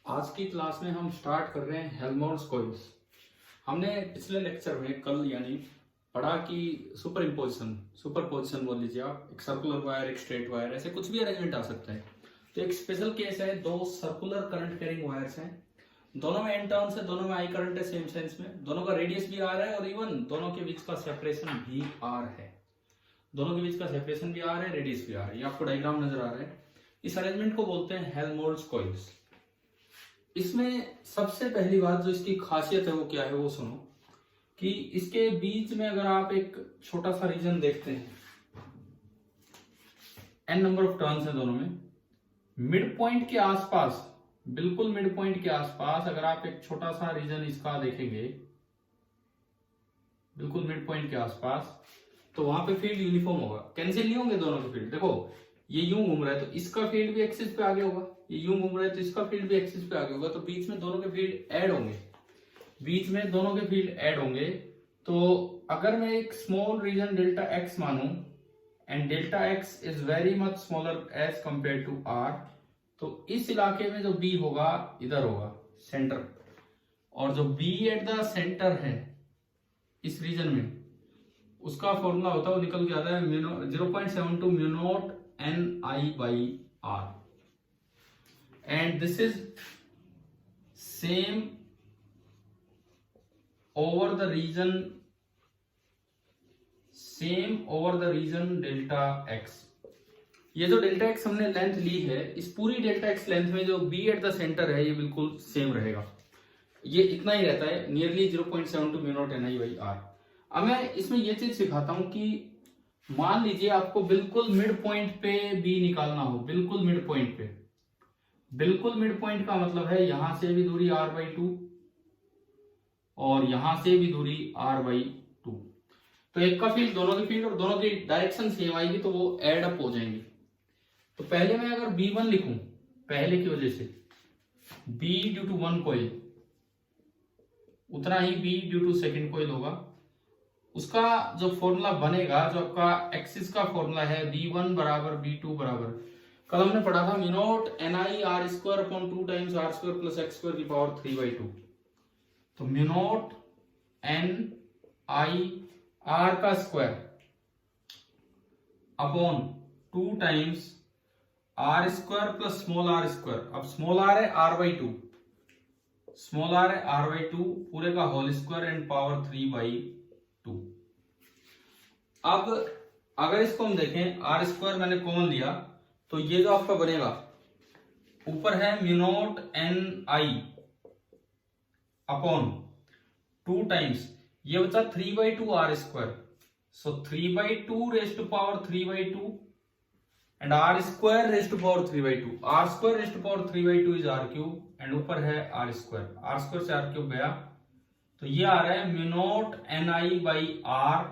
आज की क्लास में हम स्टार्ट कर रहे हैं हेल्महोल्ट्ज कॉइल्स। हमने पिछले लेक्चर में कल यानी पढ़ा कि सुपरपोजिशन बोल लीजिए आप, एक सर्कुलर वायर, एक स्ट्रेट वायर, ऐसे कुछ भी अरेंजमेंट आ सकता है। तो एक स्पेशल केस है, दो सर्कुलर करंट कैरिंग वायर्स हैं, दोनों में एन टर्न्स है, दोनों में आई करंट है सेम सेंस में, दोनों का रेडियस भी आर है और इवन दोनों के बीच का सेपरेशन भी आर है। दोनों के बीच का सेपरेशन भी आर है, रेडियस भी आर है। ये आपको डायग्राम नजर आ रहा है। इस अरेंजमेंट को बोलते हैं हेल्महोल्ट्ज कॉइल्स। इसमें सबसे पहली बात जो इसकी खासियत है वो क्या है वो सुनो कि इसके बीच में अगर आप एक छोटा सा रीजन देखते हैं, एन नंबर ऑफ टर्न्स है दोनों में, मिड पॉइंट के आसपास, बिल्कुल मिड पॉइंट के आसपास अगर आप एक छोटा सा रीजन इसका देखेंगे, बिल्कुल मिड पॉइंट के आसपास, तो वहां पे फील्ड यूनिफॉर्म होगा। कैंसिल नहीं होंगे दोनों के फील्ड। देखो ये यूं घूम रहा है तो इसका फील्ड भी एक्सिस पे आगे होगा, ये यूं घूम रहा है तो इसका फील्ड भी एक्सिस पे आगे होगा, तो बीच में दोनों के फील्ड ऐड होंगे। बीच में दोनों के फील्ड ऐड होंगे। तो अगर मैं एक स्मॉल रीजन डेल्टा एक्स मानूं and delta X is very much smaller as compare to R, तो इस इलाके में जो बी होगा इधर होगा सेंटर, और जो बी एट द सेंटर है इस रीजन में, उसका फॉर्मूला होता है, वो निकल के आता है 0.72 mu not N I by R, and this is same over the region delta X. ये जो डेल्टा एक्स हमने लेंथ ली है, इस पूरी डेल्टा एक्स लेंथ में जो बी एट द सेंटर है ये बिल्कुल सेम रहेगा, ये इतना ही रहता है, nearly 0.72 mu not N I by R. अब मैं इसमें ये चीज सिखाता हूं कि मान लीजिए आपको बिल्कुल मिड पॉइंट पे बी निकालना हो, बिल्कुल मिड पॉइंट पे। बिल्कुल मिड पॉइंट का मतलब है यहां से भी दूरी r/2 और यहां से भी दूरी r/2। तो एक का फील्ड, दोनों की फील्ड और दोनों की डायरेक्शन सेम आएगी तो वो एड अप हो जाएंगी। तो पहले मैं अगर B1 लिखूं, पहले की वजह से B due to one coil, उतना ही B due to second coil होगा। उसका जो फॉर्मूला बनेगा, जो आपका एक्सिस का फॉर्मूला है, B1 बराबर B2 बराबर, कल हमने पढ़ा था mu not NI r² upon 2 times r² plus x² की पावर 3/2। तो म्यू नॉट NI r का square upon 2 times r² plus small r²। अब स्मॉल r है r/2, स्मॉल r है r/2 पूरे का होल स्क्वायर एंड पावर 3/2। अब अगर इसको हम देखें, r² मैंने कॉमन लिया तो ये जो आपका बनेगा, ऊपर है mu not NI upon 2 times, ये बचा 3/2 r², so 3/2 raise to power 3/2 and r² raise to power 3/2, r² raise to power 3/2 is r³ and ऊपर है r², r² से r³ गया तो ये आ रहा है mu not NI by r।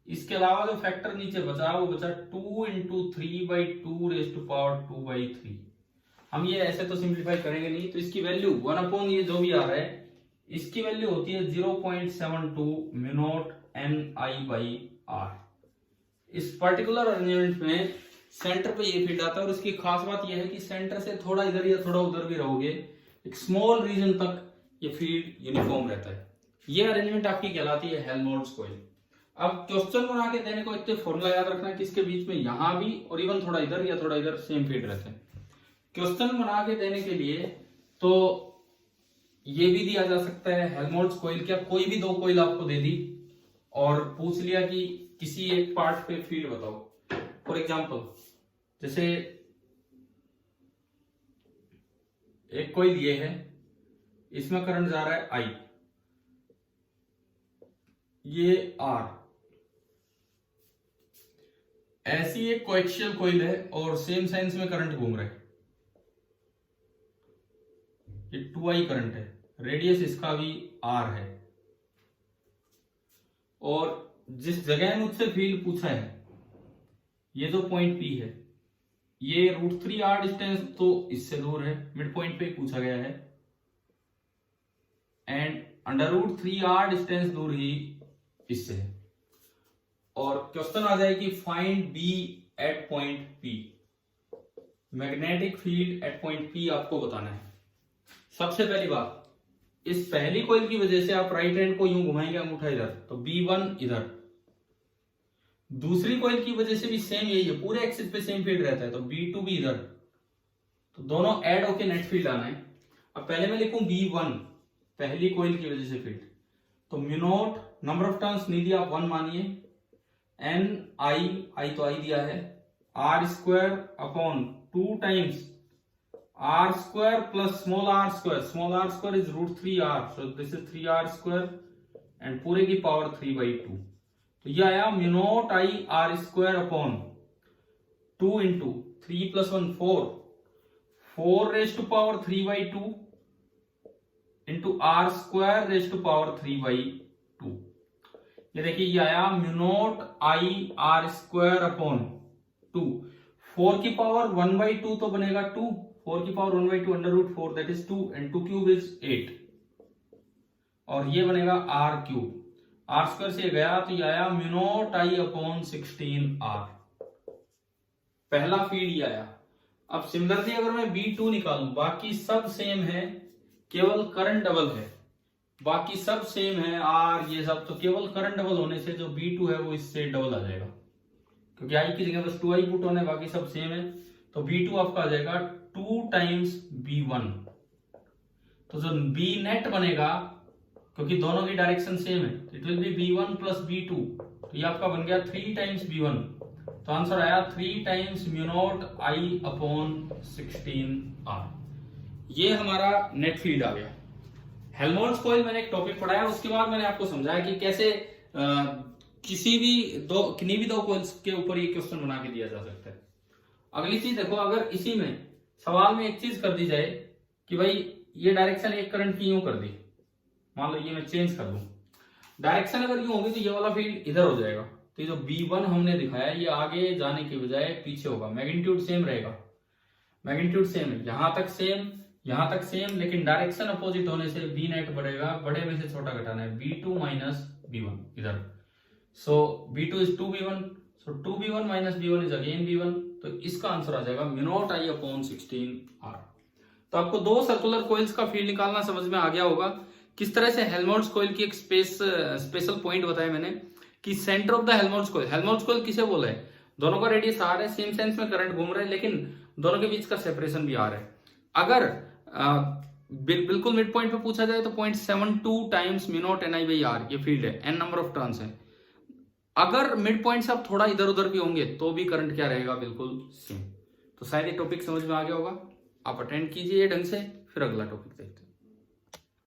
इसके अलावा जो फैक्टर नीचे बचा वो बचा 2 इंटू 3/2 रेज टू पावर 2/3। हम ये ऐसे तो सिंप्लीफाई करेंगे नहीं, तो इसकी वैल्यू 1 अपॉन ये जो भी आ रहा है, इसकी वैल्यू होती है 0.72 mu not NI by r। इस पर्टिकुलर अरेंजमेंट में सेंटर पे ये फील्ड आता है, और इसकी खास बात यह है कि सेंटर से थोड़ा इधर या थोड़ा उधर भी रहोगे, एक स्मॉल रीजन तक ये फील्ड यूनिफॉर्म रहता है। ये अरेंजमेंट आपकी कहलाती है हेल्महोल्ट्ज कॉइल। अब क्वेश्चन बना के देने को इतने फॉर्मूला याद रखना कि इसके बीच में यहां भी और इवन थोड़ा इधर या थोड़ा इधर सेम फील्ड रहते हैं। क्वेश्चन बना के देने के लिए तो ये भी दिया जा सकता है हेल्महोल्ट्ज कॉइल, क्या कोई भी दो कॉइल आपको दे दी और पूछ लिया कि किसी एक पार्ट पे फील्ड बताओ। फॉर एग्जाम्पल जैसे एक कॉइल ये है, इसमें करंट जा रहा है I, ये R, ऐसी एक कोएक्सियल कॉइल है और सेम साइंस में करंट घूम रहा है, ये 2I करंट है, रेडियस इसका भी R है, और जिस जगह मुझसे फील्ड पूछा है, ये जो पॉइंट P है, ये √3r डिस्टेंस तो इससे दूर है, मिड पॉइंट पे पूछा गया है, एंड √3r डिस्टेंस दूर ही इससे है। और क्वेश्चन आ जाए कि find B at point P, magnetic field at point P आपको बताना है। सबसे पहली बात, इस पहली कॉइल की वजह से आप राइट हैंड को यूं घुमाएंगे अंगूठा इधर, तो B1 इधर। दूसरी कॉइल की वजह से भी सेम यही है, पूरे एक्सिस पे सेम फील्ड रहता है, तो B2 भी इधर। तो दोनों ऐड होके नेट फील्ड आना है। अब पहले मैं लिखूं B1, पहली कॉइल की वजह से फील्ड, तो mu naught, number of turns नहीं दिया, आप 1 मानिए, N I तो I दिया है, R square upon 2 times R square plus small r square is root 3r, so this is 3r square and पूरे की पावर 3/2। तो ये आया mu not I R square upon 2 into 3 + 1 4 raise to power 3/2 into R square raise to power 3/2। ये देखिए ये आया mu not I R square upon 2, 4 की पावर 1/2 तो बनेगा 2, 4 की power 1/2 under root 4 that is 2 and 2 cube is 8, और ये बनेगा R क्यूब। R स्क्वायर से गया तो ये आया mu not I upon 16R। पहला फील्ड ये आया। अब सिमिलरली अगर मैं B2 निकालूं, बाकी सब सेम है, केवल करंट डबल है, बाकी सब सेम है R ये सब, तो केवल करंट डबल होने से जो B2 है वो इससे डबल आ जाएगा, क्योंकि I की जगह बस 2I पुट होना है, बाकी सब सेम है। तो B2 आपका आ जाएगा 2 टाइम्स B1। तो जो B नेट बनेगा, क्योंकि दोनों की डायरेक्शन सेम है, it will be B1 plus B2, तो ये आपका बन गया 3 टाइम्स B1। तो आंसर आया 3 times mu not I upon 16R। ये हमारा नेट फील्ड आ गया। हेल्महोल्ट्ज कॉइल मैंने एक टॉपिक पढ़ाया, उसके बाद मैंने आपको समझाया कि कैसे किन्हीं भी दो कॉइल्स के ऊपर ये क्वेश्चन बना के दिया जा सकता है। अगली चीज देखो, अगर इसी में सवाल में एक चीज कर दी जाए कि भाई ये डायरेक्शन एक करंट की यूं कर दी, मान लो ये मैं चेंज कर दूं, डायरेक्शन अगर यूं होगी तो ये वाला फील्ड इधर हो जाएगा, तो ये जो B1 हमने दिखाया ये आगे जाने की बजाय पीछे होगा, मैग्नीट्यूड सेम रहेगा, मैग्नीट्यूड सेम है, यहां तक सेम, लेकिन डायरेक्शन अपोजिट होने से B नेट बढ़ेगा, बड़े में से छोटा घटाना है, B2 माइनस B1 इधर, सो B2 is 2B1, so 2B1 minus B1 is again B1, तो इसका आंसर आ जाएगा mu not I upon 16R। तो आपको दो सर्कुलर कॉइल्स का फील्ड निकालना समझ में आ गया होगा। किस तरह से हेल्महोल्ट्ज कॉइल की एक स्पेशल पॉइंट बताया मैंने कि centre of the Helmholtz coil किसे बोला है, दोनों का रेडियस R है, सेम सेंस में करंट घूम रहा है, लेकिन दोनों के बीच का सेपरेशन भी R है। अगर बिल्कुल मिड पॉइंट पे पूछा जाए तो 0.72 टाइम्स म्यू नॉट NI/R ये फील्ड है, n नंबर ऑफ टर्न्स है। अगर मिड पॉइंट से आप थोड़ा इधर उधर भी होंगे तो भी करंट क्या रहेगा, बिल्कुल सेम। तो शायद ये टॉपिक समझ में आ गया होगा, आप अटेंड कीजिए ढंग से, फिर अगला टॉपिक देखते हैं।